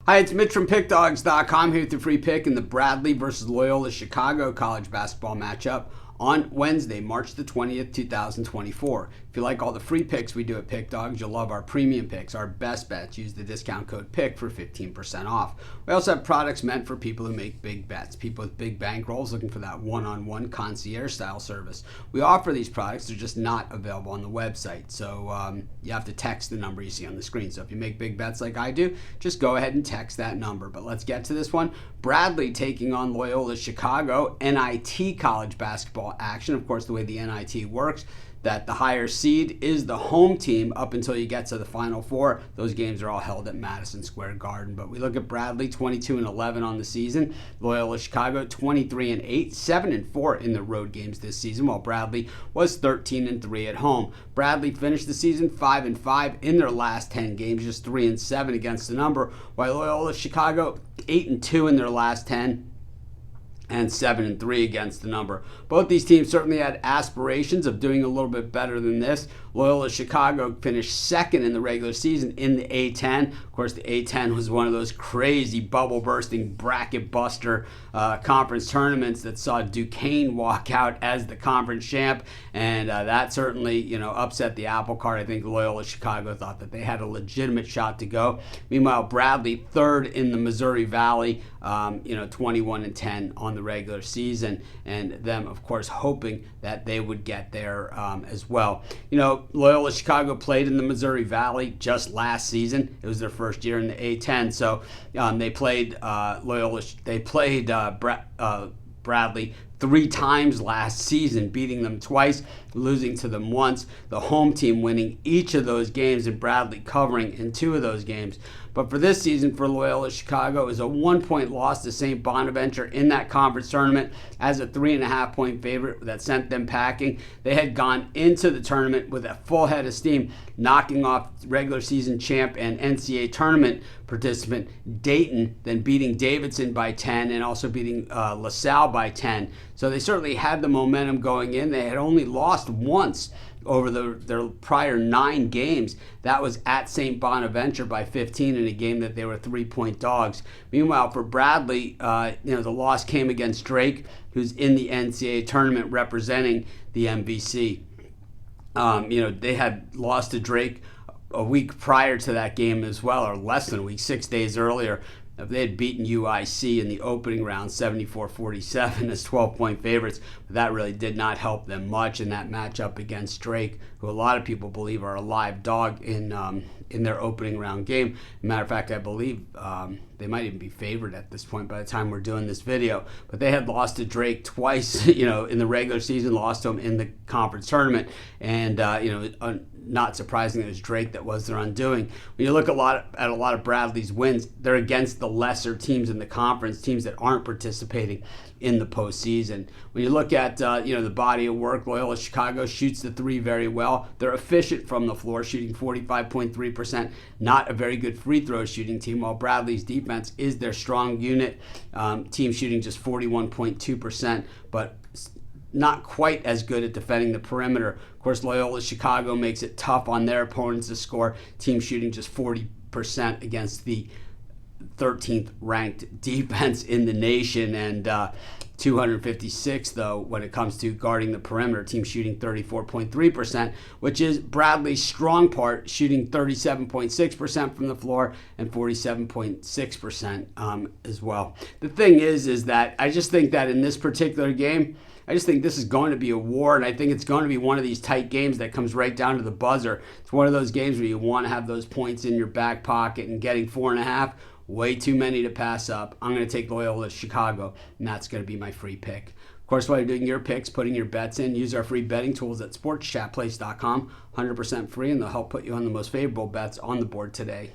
Hi, it's Mitch from Pickdawgz.com here with the free pick in the Bradley versus Loyola Chicago college basketball matchup on Wednesday, March the 20th, 2024. If you like all the free picks we do at Pick Dawgz, you'll love our premium picks, our best bets. Use the discount code PICK for 15% off. We also have products meant for people who make big bets, people with big bankrolls looking for that one-on-one concierge style service. We offer these products, they're just not available on the website. So you have to text the number you see on the screen. So if you make big bets like I do, just go ahead and text that number. But let's get to this one. Bradley taking on Loyola Chicago, NIT college basketball action. Of course, the way the NIT works, that the higher seed is the home team up until you get to the Final Four. Those games are all held at Madison Square Garden. But we look at Bradley, 22-11 on the season. Loyola Chicago, 23-8, 7-4 in the road games this season, while Bradley was 13-3 at home. Bradley finished the season 5-5 in their last 10 games, just 3-7 against the number, while Loyola Chicago, 8-2 in their last 10. And 7-3 against the number. Both these teams certainly had aspirations of doing a little bit better than this. Loyola Chicago finished second in the regular season in the A10. Of course, the A10 was one of those crazy bubble-bursting, bracket-buster conference tournaments that saw Duquesne walk out as the conference champ, and that certainly, upset the apple cart. I think Loyola Chicago thought that they had a legitimate shot to go. Meanwhile, Bradley, third in the Missouri Valley, 21-10 on the regular season, and them, of course, hoping that they would get there as well. Loyola Chicago played in the Missouri Valley just last season. It was their first year in the A10, so they played Bradley 3 times last season, beating them twice, losing to them once, the home team winning each of those games and Bradley covering in 2 of those games. But for this season for Loyola Chicago, it was a 1-point loss to St. Bonaventure in that conference tournament as a 3.5-point favorite that sent them packing. They had gone into the tournament with a full head of steam, knocking off regular season champ and NCAA tournament participant Dayton, then beating Davidson by 10 and also beating LaSalle by 10. So they certainly had the momentum going in. They had only lost once over their prior 9 games. That was at St. Bonaventure by 15 in a game that they were 3-point dogs. Meanwhile, for Bradley, the loss came against Drake, who's in the NCAA tournament representing the MVC. They had lost to Drake a week prior to that game as well, or less than a week, 6 days earlier. They had beaten UIC in the opening round 74-47 as 12-point favorites, but that really did not help them much in that matchup against Drake, who a lot of people believe are a live dog in their opening round game. Matter of fact, I believe they might even be favored at this point by the time we're doing this video. But they had lost to Drake twice, in the regular season, lost to him in the conference tournament, and not surprising, it was Drake that was their undoing. When you look at a lot of Bradley's wins, they're against the lesser teams in the conference, teams that aren't participating in the postseason. When you look at the body of work, Loyola Chicago shoots the 3 very well. They're efficient from the floor, shooting 45.3%. Not a very good free throw shooting team, while Bradley's defense is their strong unit. Team shooting just 41.2%, but not quite as good at defending the perimeter. Of course, Loyola Chicago makes it tough on their opponents to score. Team shooting just 40% against the 13th ranked defense in the nation, and 256 though when it comes to guarding the perimeter. Team shooting 34.3%, which is Bradley's strong part, shooting 37.6% from the floor and 47.6% as well. The thing is that I just think that in this particular game, I just think this is going to be a war, and I think it's going to be one of these tight games that comes right down to the buzzer. It's one of those games where you want to have those points in your back pocket, and getting 4.5, way too many to pass up. I'm going to take Loyola Chicago, and that's going to be my free pick. Of course, while you're doing your picks, putting your bets in, use our free betting tools at sportschatplace.com. 100% free, and they'll help put you on the most favorable bets on the board today.